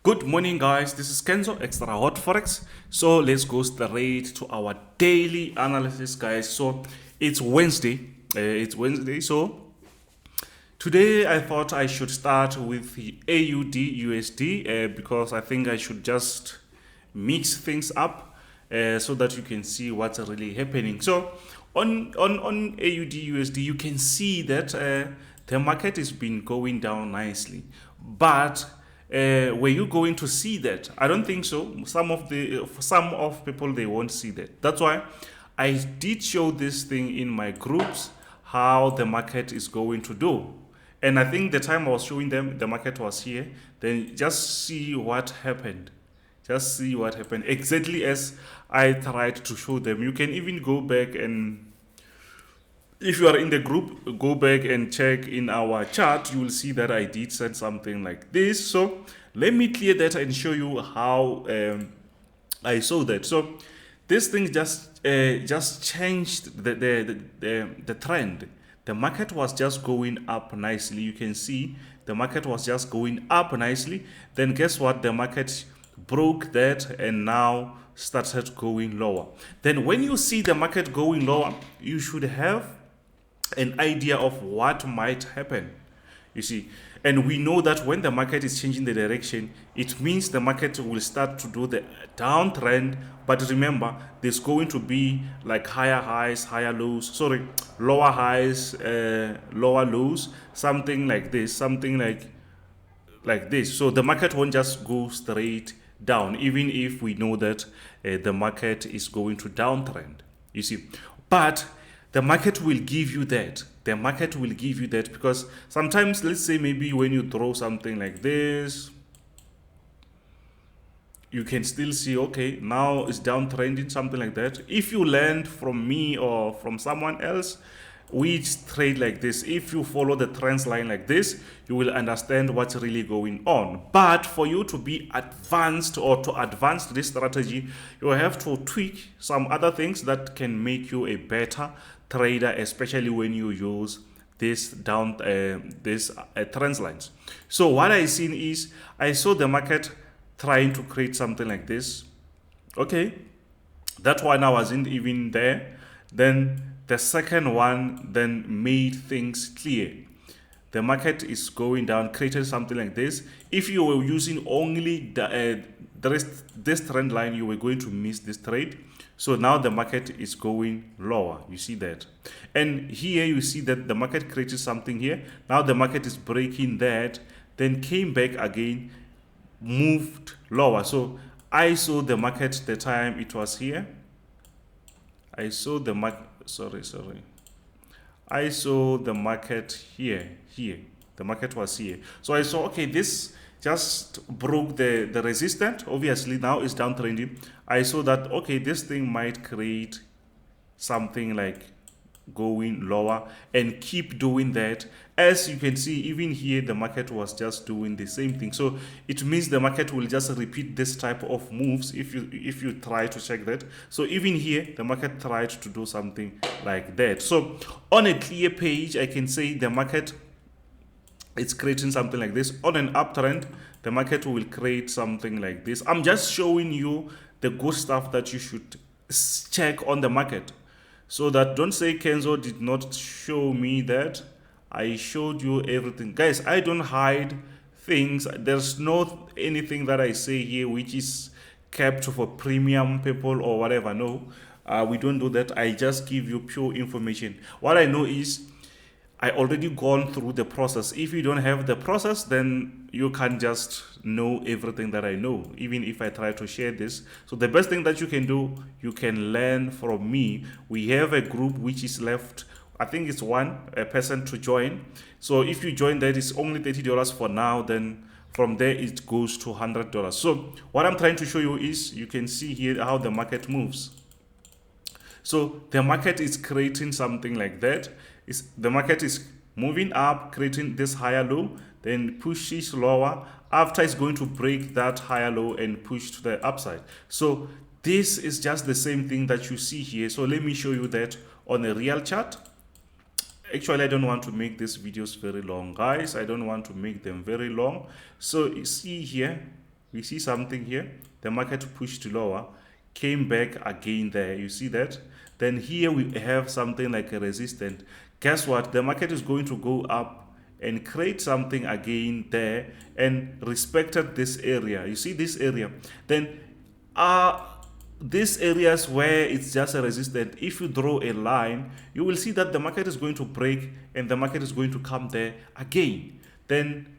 Good morning, guys. This is Kenzo, Xtrahot Forex. So let's go straight to our daily analysis, guys. So it's Wednesday. So today I thought I should start with the AUD USD because I think I should just mix things up so that you can see what's really happening. So on AUD USD, you can see that the market has been going down nicely, but were you going to see that? I don't think so. Some of people, they won't see that. That's why I did show this thing in my groups how the market is going to do. And I think the time I was showing them, the market was here. Then just see what happened. Just see what happened. Exactly as I tried to show them. You can even go back, and if you are in the group, go back and check in our chat. You will see that I did said something like this. So let me clear that and show you how I saw that. So this thing just changed the trend. The market was just going up nicely. You can see the market was just going up nicely. Then guess what? The market broke that and now started going lower. Then when you see the market going lower, you should have an idea of what might happen, you see. And we know that when the market is changing the direction, it means the market will start to do the downtrend. But remember, there's going to be like higher highs, higher lows, sorry, lower highs, lower lows, something like this, something like this. So the market won't just go straight down, even if we know that the market is going to downtrend, you see. But the market will give you that. The market will give you that because sometimes, let's say maybe when you throw something like this, you can still see, okay, now it's downtrending, something like that. If you learned from me or from someone else which trade like this, if you follow the trends line like this, you will understand what's really going on. But for you to be advanced or to advance this strategy, you have to tweak some other things that can make you a better trader, especially when you use this trend lines. So what I seen is, I saw the market trying to create something like this. Okay, that one I wasn't even there. Then the second one then made things clear. The market is going down, created something like this. If you were using only this trend line, you were going to miss this trade. So now the market is going lower. You see that. And here you see that the market created something here. Now the market is breaking that, then came back again, moved lower. So I saw the market the time it was here. I saw the market, sorry. I saw the market here. The market was here. So I saw, okay, this just broke the resistance. Obviously now it's downtrending. I saw that, okay, this thing might create something like going lower and keep doing that. As you can see, even here the market was just doing the same thing. So it means the market will just repeat this type of moves if you try to check that. So even here the market tried to do something like that. So on a clear page, I can say the market, it's creating something like this. On an uptrend, the market will create something like this. I'm just showing you the good stuff that you should check on the market, so that don't say Kenzo did not show me that. I showed you everything. Guys, I don't hide things. There's not anything that I say here which is kept for premium people or whatever. No, we don't do that. I just give you pure information. What I know is, I already gone through the process. If you don't have the process, then you can't just know everything that I know, even if I try to share this. So the best thing that you can do, you can learn from me. We have a group which is left, I think it's a person to join. So if you join that, it's only $30 for now. Then from there it goes to $100. So what I'm trying to show you is, you can see here how the market moves. So the market is creating something like that. The market is moving up, creating this higher low, then pushes lower. After, it's going to break that higher low and push to the upside. So this is just the same thing that you see here. So let me show you that on a real chart. Actually, I don't want to make these videos very long, guys. I don't want to make them very long. So you see here, we see something here. The market pushed lower, came back again there. You see that? Then here we have something like a resistance. Guess what? The market is going to go up and create something again there and respected this area. You see this area? Then these areas where it's just a resistance, if you draw a line, you will see that the market is going to break and the market is going to come there again. Then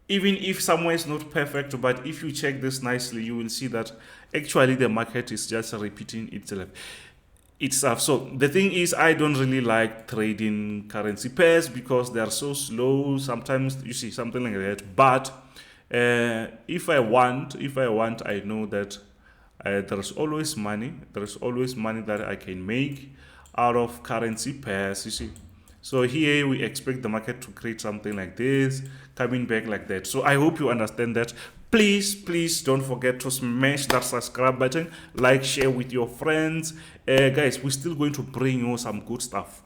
even if somewhere is not perfect, but if you check this nicely, you will see that actually the market is just repeating itself. So the thing is, I don't really like trading currency pairs because they are so slow. Sometimes you see something like that. But if I want, I know that there's always money. There's always money that I can make out of currency pairs. You see. So here we expect the market to create something like this, coming back like that. So I hope you understand that. Please don't forget to smash that subscribe button, like, share with your friends. Guys, we're still going to bring you some good stuff.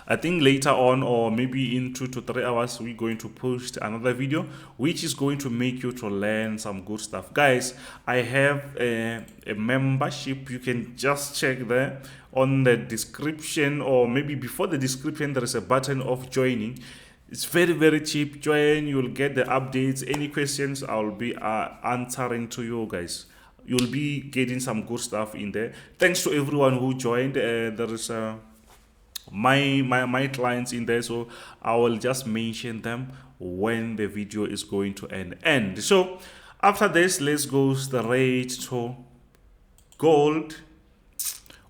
I think later on, or maybe in 2 to 3 hours, we're going to post another video which is going to make you to learn some good stuff. Guys, I have a membership. You can just check there on the description, or maybe before the description there is a button of joining. It's very cheap. Join, you'll get the updates. Any questions, I'll be answering to you guys. You'll be getting some good stuff in there. Thanks to everyone who joined. There is my clients in there, so I will just mention them when the video is going to end. So after this, let's go straight to gold.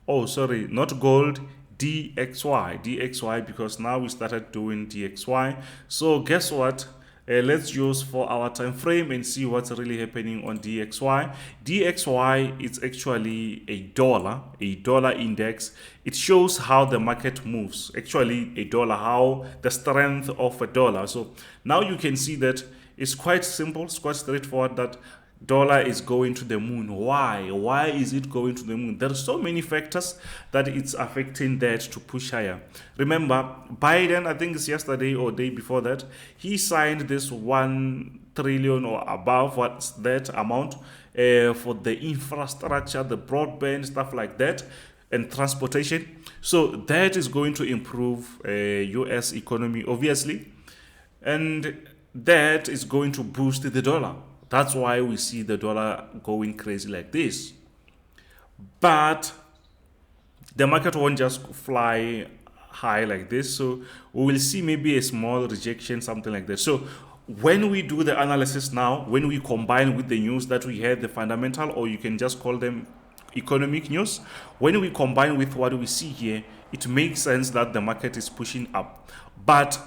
Oh, sorry, not gold, DXY, because now we started doing DXY. So guess what? Let's use for our time frame and see what's really happening on DXY. DXY is actually a dollar index. It shows how the market moves. Actually, a dollar, how the strength of a dollar. So now you can see that it's quite simple, it's quite straightforward that dollar is going to the moon. Why is it going to the moon? There are so many factors that it's affecting that to push higher. Remember, Biden, I think it's yesterday or day before that, he signed this 1 trillion or above, what's that amount, for the infrastructure, the broadband, stuff like that, and transportation. So that is going to improve US economy, obviously, and that is going to boost the dollar. That's why we see the dollar going crazy like this. But the market won't just fly high like this. So we will see maybe a small rejection, something like that. So when we do the analysis now, when we combine with the news that we had, the fundamental, or you can just call them economic news, when we combine with what we see here, it makes sense that the market is pushing up. But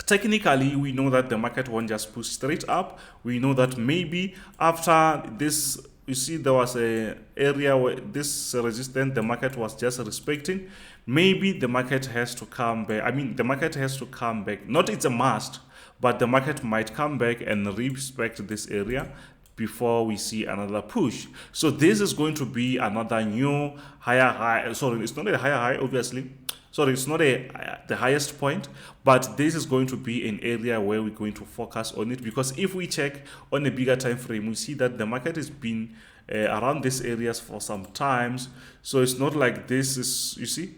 technically, we know that the market won't just push straight up. We know that maybe after this, you see there was a area where this resistance, the market was just respecting. Maybe the market has to come back. I mean, the market has to come back. Not it's a must, but the market might come back and respect this area before we see another push. So this is going to be another new higher high. Sorry, it's not a higher high, obviously. Sorry, it's not the highest point, but this is going to be an area where we're going to focus on it, because if we check on a bigger time frame, we see that the market has been around these areas for some times. So it's not like this is, you see,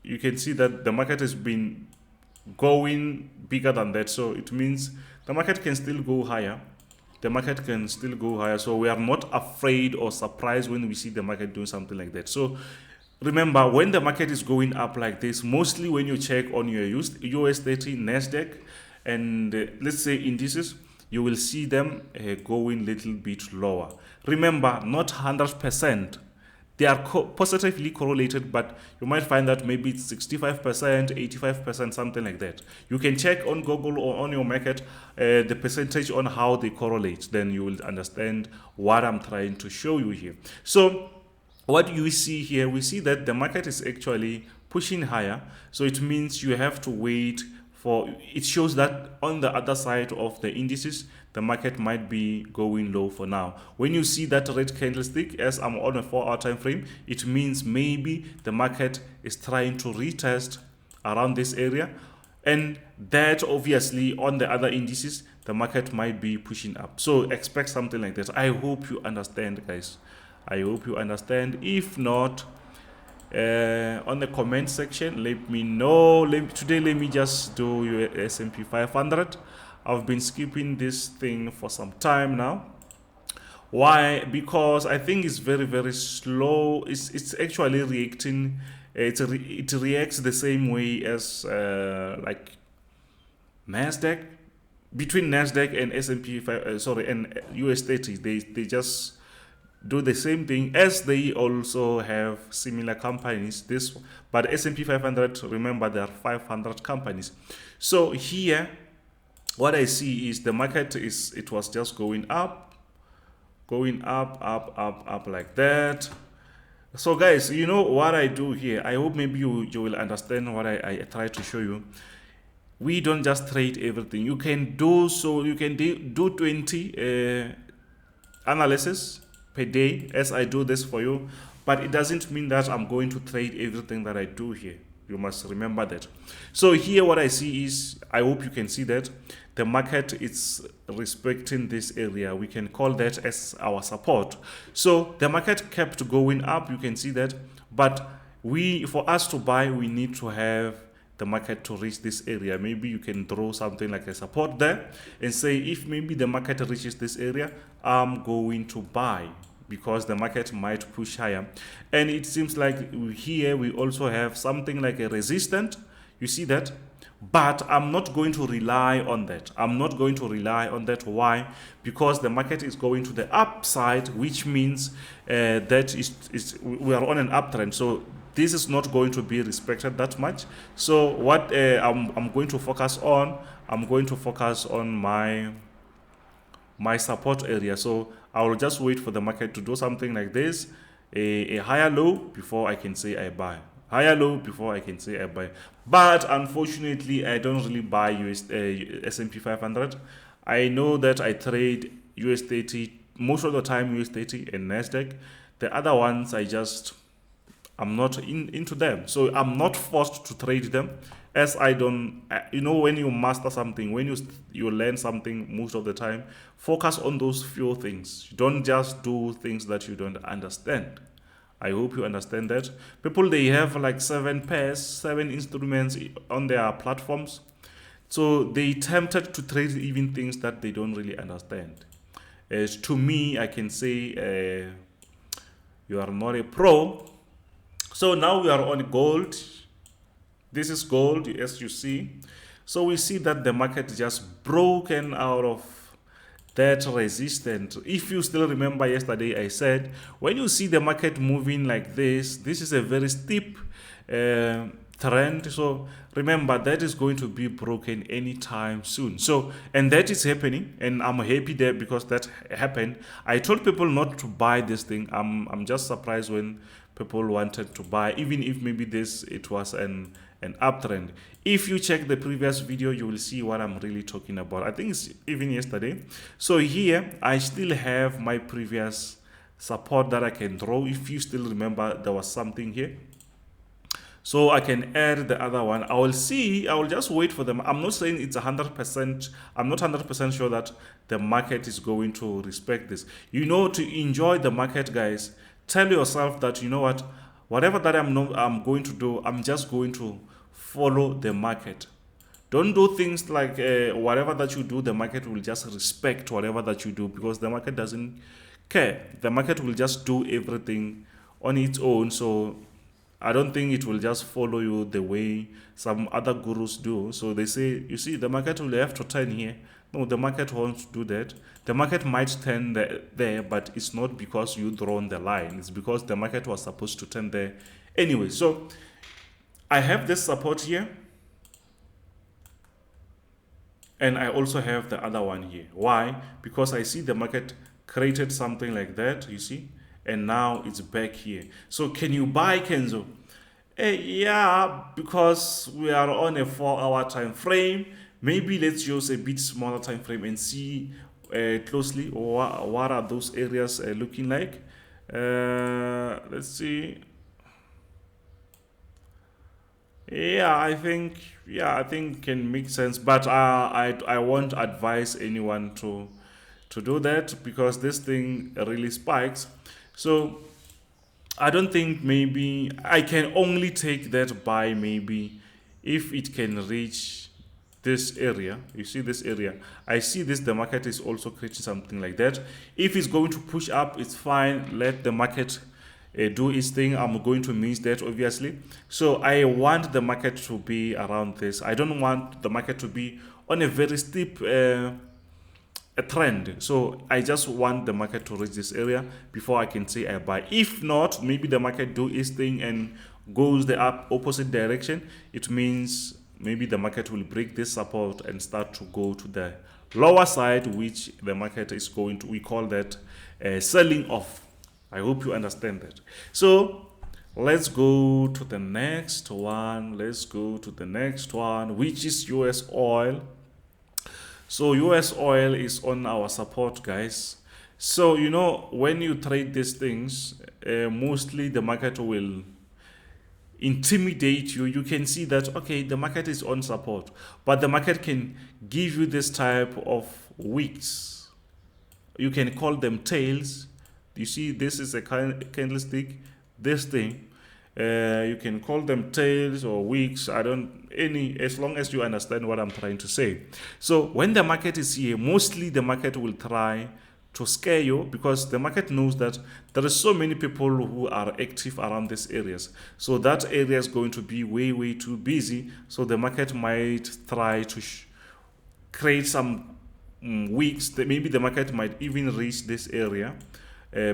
you can see that the market has been going bigger than that. So it means the market can still go higher. So we are not afraid or surprised when we see the market doing something like that. So remember, when the market is going up like this, mostly when you check on your US30, NASDAQ, and let's say indices, you will see them going a little bit lower. Remember, not 100%. They are positively correlated, but you might find that maybe it's 65%, 85%, something like that. You can check on Google or on your market the percentage on how they correlate. Then you will understand what I'm trying to show you here. So what you see here, we see that the market is actually pushing higher. So it means you have to wait for, it shows that on the other side of the indices, the market might be going low for now. When you see that red candlestick, as I'm on a 4-hour time frame, it means maybe the market is trying to retest around this area. and that obviously on the other indices the market might be pushing up. So expect something like that. I hope you understand, guys. I hope you understand. If not, on the comment section, let me know. Today let me just do your S&P 500. I've been skipping this thing for some time now. Why? Because I think it's very slow. It's actually reacting. It reacts the same way as like NASDAQ. Between NASDAQ and S&P and US30, they just do the same thing, as they also have similar companies. But S&P 500, remember, there are 500 companies. So here, what I see is the market it was just going up like that. So guys, you know what I do here, I hope maybe you will understand what I try to show you. We don't just trade everything. You can do 20 analysis per day, as I do this for you, but it doesn't mean that I'm going to trade everything that I do here. You must remember that. So here what I see is, I hope you can see that the market is respecting this area. We can call that as our support. So the market kept going up, you can see that, but for us to buy, we need to have the market to reach this area. Maybe you can draw something like a support there and say, if maybe the market reaches this area, I'm going to buy, because the market might push higher. And it seems like here we also have something like a resistance. You see that? But I'm not going to rely on that. I'm not going to rely on that. Why? Because the market is going to the upside, which means that we are on an uptrend. So this is not going to be respected that much. So what I'm going to focus on, my support area. So I will just wait for the market to do something like this, a higher low, before I can say I buy. Higher low before I can say I buy. But unfortunately, I don't really buy S&P 500. I know that I trade US30 most of the time, US30 and NASDAQ. The other ones, I'm not into them. So I'm not forced to trade them, as I don't, you know, when you master something, when you learn something, most of the time, focus on those few things. Don't just do things that you don't understand. I hope you understand that. People, they have like 7 pairs, 7 instruments on their platforms. So they tempted to trade even things that they don't really understand. As to me, I can say you are not a pro. So now we are on gold. This is gold, as you see. So we see that the market just broken out of that resistance. If you still remember yesterday, I said, when you see the market moving like this is a very steep trend. So remember, that is going to be broken anytime soon. So, and that is happening, and I'm happy there because that happened. I told people not to buy this thing. I'm just surprised when people wanted to buy, even if maybe it was an uptrend. If you check the previous video, you will see what I'm really talking about. I think it's even yesterday. So here I still have my previous support that I can draw. If you still remember, there was something here, so I can add the other one. I will just wait for them. I'm not saying it's 100%. I'm not 100% sure that the market is going to respect this. You know, to enjoy the market, guys, tell yourself that, you know what, whatever that I'm going to do, I'm just going to follow the market. Don't do things like whatever that you do, the market will just respect whatever that you do, because the market doesn't care. The market will just do everything on its own. So I don't think it will just follow you the way some other gurus do. So they say, you see, the market will have to turn here. No, the market won't do that. The market might turn there, but it's not because you drawn the line. It's because the market was supposed to turn there anyway. So I have this support here, and I also have the other one here. Why? Because I see the market created something like that, you see, and now it's back here. So can you buy, Kenzo? Yeah, because we are on a 4-hour time frame. Maybe let's use a bit smaller time frame and see closely what are those areas looking like. Let's see. Yeah, I think can make sense, but I won't advise anyone to do that because this thing really spikes. So I don't think, maybe I can only take that buy maybe if it can reach this area. You see this area, I see this, the market is also creating something like that. If it's going to push up, it's fine, let the market do its thing. I'm going to miss that, obviously. So I want the market to be around this. I don't want the market to be on a very steep a trend. So I just want the market to reach this area before I can say I buy. If not, maybe the market do its thing and goes the opposite direction. It means maybe the market will break this support and start to go to the lower side, which the market is going to, we call that selling off. I hope you understand that. So let's go to the next one. Let's go to the next one, which is US oil. So US oil is on our support, guys. So you know, when you trade these things, mostly the market will intimidate you. You can see that, okay, the market is on support, but the market can give you this type of wicks. You can call them tails. You see, this is a candlestick. This thing, you can call them tails or wicks. I don't any, as long as you understand what I'm trying to say. So when the market is here, mostly the market will try to scare you because the market knows that there are so many people who are active around these areas. So that area is going to be way too busy. So the market might try to create some weeks that maybe the market might even reach this area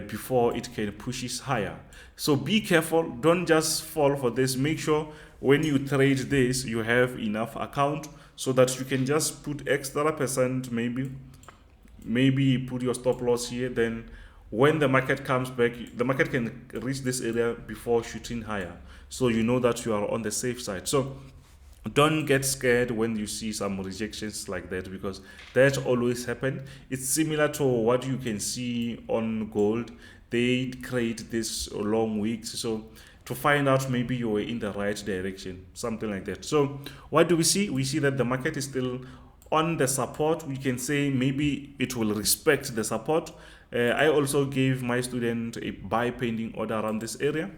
before it can pushes higher. So be careful, don't just fall for this. Make sure when you trade this you have enough account so that you can just put extra percent, maybe put your stop loss here. Then when the market comes back, the market can reach this area before shooting higher, so you know that you are on the safe side. So don't get scared when you see some rejections like that, because that always happen. It's similar to what you can see on gold. They create this long weeks, so to find out maybe you were in the right direction, something like that. So what do we see? We see that the market is still on the support. We can say maybe it will respect the support. I also gave my student a buy pending order around this area.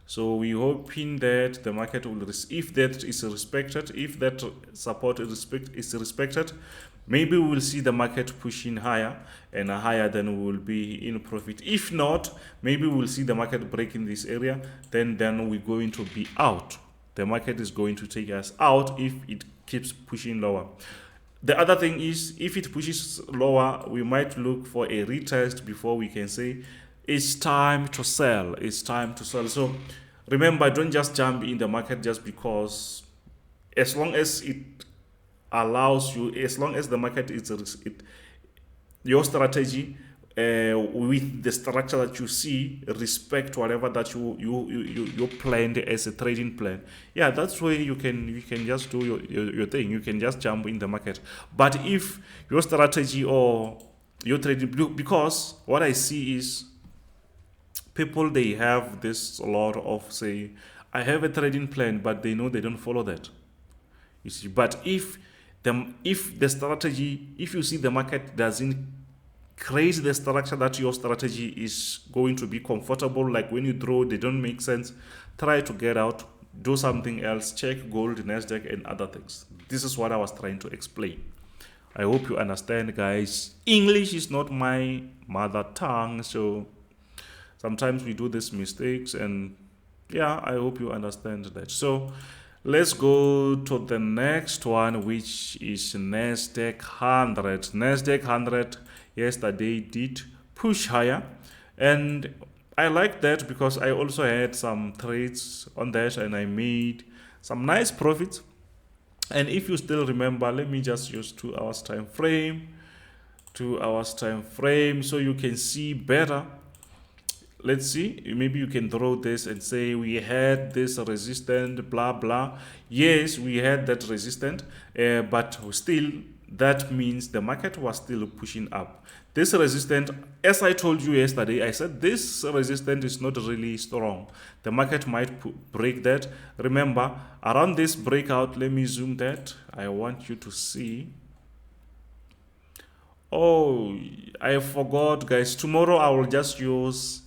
So we hoping that the market will, if that is respected, if that support is respected, maybe we will see the market pushing higher and higher, then we will be in profit. If not, maybe we will see the market breaking this area, then we're going to be out. The market is going to take us out if it keeps pushing lower. The other thing is, if it pushes lower, we might look for a retest before we can say it's time to sell. It's time to sell. So remember, don't just jump in the market just because. As long as it allows you, as long as the market is your strategy with the structure that you see, respect whatever that you planned as a trading plan. Yeah, that's where you can just do your thing. You can just jump in the market. But if your strategy or your trading, because what I see is people, they have this a lot of, say, I have a trading plan, but they know they don't follow that. You see, but if the strategy, if you see the market doesn't create the structure that your strategy is going to be comfortable, like when you draw, they don't make sense, try to get out, do something else, check gold, NASDAQ, and other things. This is what I was trying to explain. I hope you understand, guys. English is not my mother tongue, so sometimes we do these mistakes, and yeah, I hope you understand that. So let's go to the next one, which is NASDAQ 100. NASDAQ 100 yesterday did push higher, and I like that because I also had some trades on that and I made some nice profits. And if you still remember, let me just use 2 hours time frame, 2 hours time frame, so you can see better. Let's see, maybe you can draw this and say we had this resistance, blah blah. Yes, we had that resistance, but still that means the market was still pushing up. This resistance, as I told you yesterday, I said this resistance is not really strong. The market might break that. Remember, around this breakout, let me zoom that. I want you to see. Oh, I forgot, guys. Tomorrow I will just use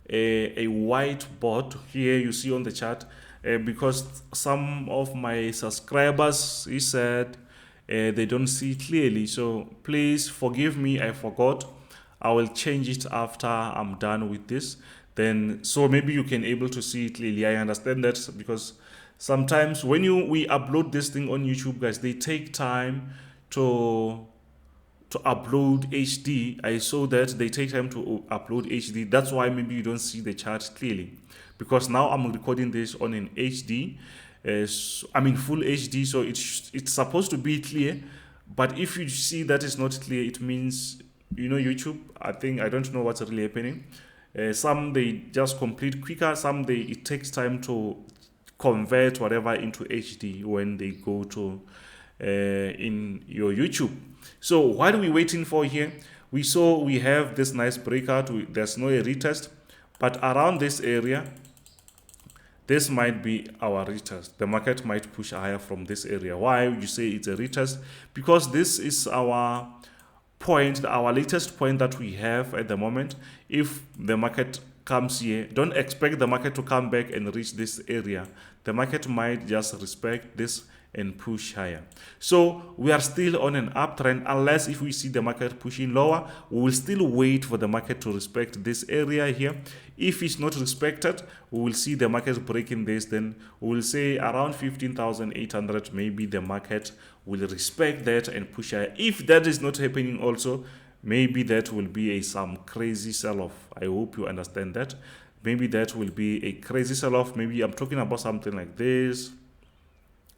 a whiteboard here you see on the chart, because some of my subscribers, he said, they don't see clearly. So please forgive me, I forgot. I will change it after I'm done with this. Then so maybe you can able to see it clearly. I understand that, because sometimes when we upload this thing on YouTube, guys, they take time to upload HD. I saw that they take time to upload HD. That's why maybe you don't see the chart clearly, because now I'm recording this on an HD. I mean full HD, so it's supposed to be clear. But if you see that it's not clear, it means, you know, YouTube, I don't know what's really happening. Some they just complete quicker, some it takes time to convert whatever into HD when they go to in your YouTube. So what are we waiting for here? We saw we have this nice breakout. There's no retest, but around this area, this might be our retest. The market might push higher from this area. Why you say it's a retest? Because this is our point, our latest point that we have at the moment. If the market comes here, don't expect the market to come back and reach this area. The market might just respect this and push higher. So we are still on an uptrend, unless if we see the market pushing lower, we will still wait for the market to respect this area here. If it's not respected, we will see the market breaking this, then we will say around 15,800, maybe the market will respect that and push higher. If that is not happening also, maybe that will be some crazy sell-off. I hope you understand that. Maybe that will be a crazy sell-off. Maybe I'm talking about something like this.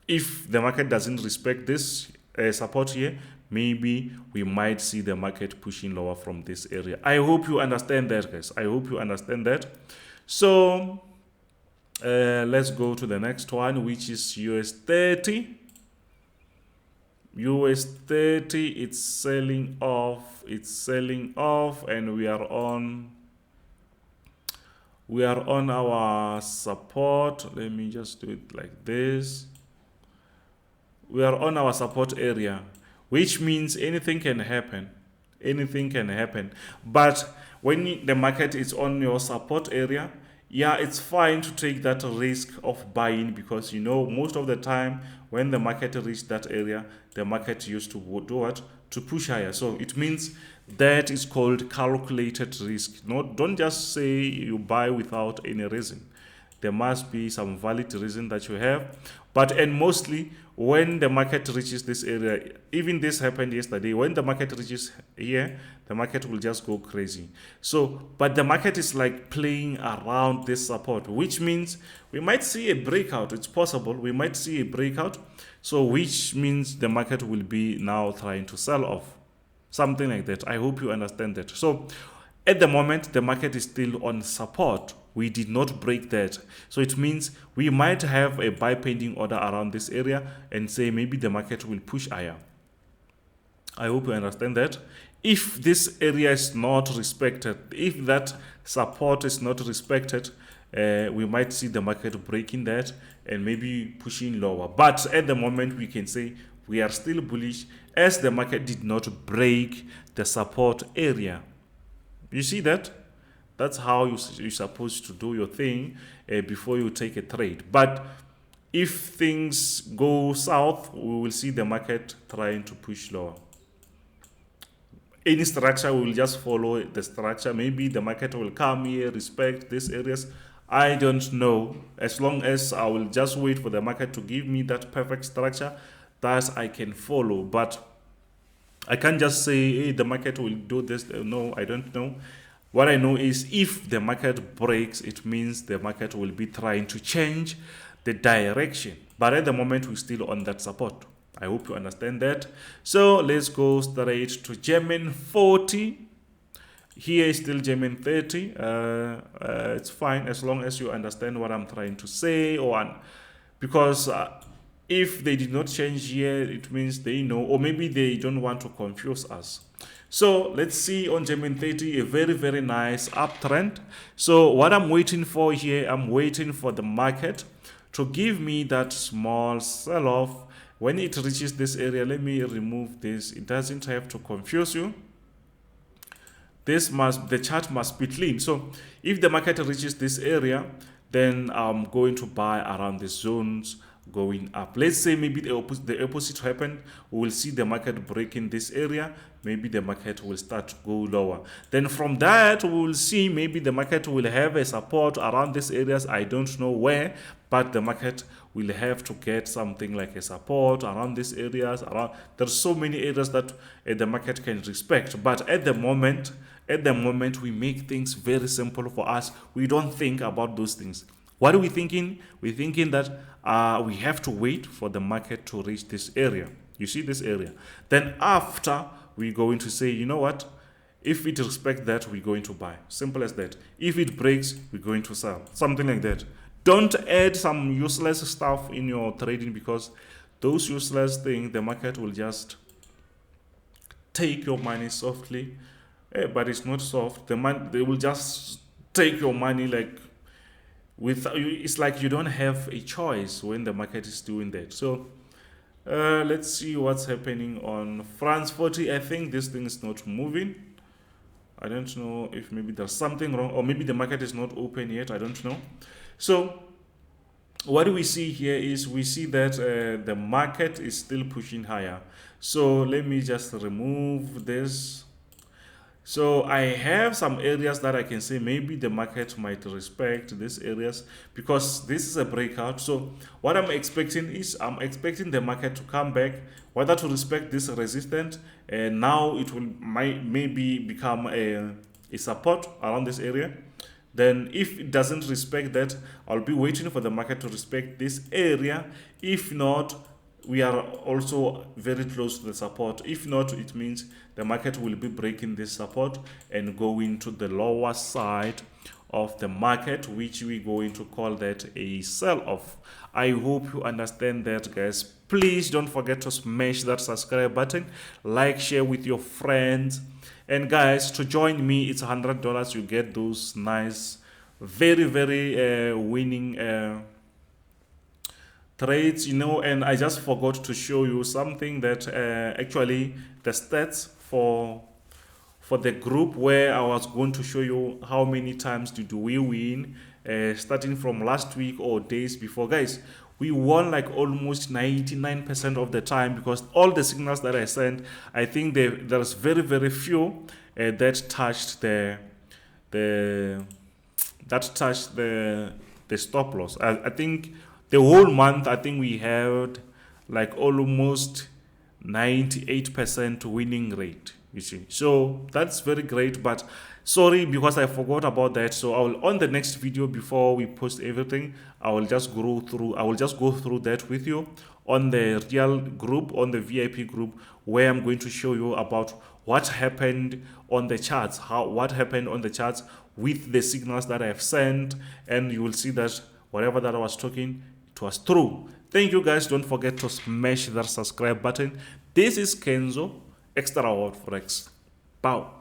If the market doesn't respect this support here, maybe we might see the market pushing lower from this area. I hope you understand that, guys. I hope you understand that. So let's go to the next one, which is US30. US30, it's selling off. It's selling off, and we are on our support. Let me just do it like this. We are on our support area, which means anything can happen. Anything can happen. But when the market is on your support area, yeah, it's fine to take that risk of buying, because you know most of the time when the market reaches that area, the market used to do what? To push higher. So it means that is called calculated risk. Don't just say you buy without any reason. There must be some valid reason that you have. And mostly when the market reaches this area, even this happened yesterday, when the market reaches here, the market will just go crazy. So, but the market is like playing around this support, which means we might see a breakout. It's possible we might see a breakout. So which means the market will be now trying to sell off. Something like that. I hope you understand that. So at the moment, the market is still on support. We did not break that. So it means we might have a buy pending order around this area and say maybe the market will push higher. I hope you understand that. If this area is not respected, if that support is not respected, we might see the market breaking that and maybe pushing lower. But at the moment, we can say we are still bullish, as the market did not break the support area. You see that? That's how you're supposed to do your thing before you take a trade. But if things go south, we will see the market trying to push lower. Any structure, we will just follow the structure. Maybe the market will come here, respect these areas. I don't know. As long as I will just wait for the market to give me that perfect structure that I can follow. But I can't just say, hey, the market will do this. No, I don't know. What I know is if the market breaks, it means the market will be trying to change the direction. But at the moment, we're still on that support. I hope you understand that. So let's go straight to German 40. Here is still German 30. It's fine as long as you understand what I'm trying to say. Because If they did not change here, it means they know, or maybe they don't want to confuse us. So let's see on German 30, a very, very nice uptrend. So what I'm waiting for here, I'm waiting for the market to give me that small sell-off. When it reaches this area, let me remove this. It doesn't have to confuse you. The chart must be clean. So if the market reaches this area, then I'm going to buy around the zones going up. Let's say maybe the opposite happened. We will see the market breaking this area. Maybe the market will start to go lower. Then from that, we will see maybe the market will have a support around these areas. I don't know where, but the market will have to get something like a support around these areas. There's so many areas that the market can respect. But at the moment, we make things very simple for us. We don't think about those things. What are we thinking? We're thinking that we have to wait for the market to reach this area. You see this area. Then after, we're going to say, you know what? If it respects that, we're going to buy. Simple as that. If it breaks, we're going to sell. Something like that. Don't add some useless stuff in your trading, because those useless things, the market will just take your money softly. But it's not soft. They will just take your money like it's like you don't have a choice when the market is doing that. So let's see what's happening on France 40. I think this thing is not moving. I don't know if maybe there's something wrong, or maybe the market is not open yet. I don't know. So what do we see here is we see that the market is still pushing higher. So let me just remove this. So I have some areas that I can say maybe the market might respect these areas, because this is a breakout. So what I'm expecting is I'm expecting the market to come back, whether to respect this resistance, and now it will maybe become a support around this area. Then if it doesn't respect that, I'll be waiting for the market to respect this area. If not, we are also very close to the support. If not, it means the market will be breaking this support and going to the lower side of the market, which we're going to call that a sell-off. I hope you understand that, guys. Please don't forget to smash that subscribe button, like, share with your friends. And guys, to join me, it's $100. You get those nice, very, very winning trades, you know. And I just forgot to show you something that actually the stats for the group, where I was going to show you how many times did we win starting from last week or days before. Guys, we won like almost 99% of the time, because all the signals that I sent, I think there's very, very few that touched the stop loss. I think the whole month, I think we had like almost 98% winning rate, you see. So that's very great, but sorry, because I forgot about that. So I will, on the next video, before we post everything, I will just go through that with you on the real group, on the VIP group, where I'm going to show you about what happened on the charts, what happened on the charts with the signals that I have sent, and you will see that whatever that I was talking, it was true. Thank you, guys. Don't forget to smash that subscribe button. This is Kenzo, Xtrahot Forex. Bow.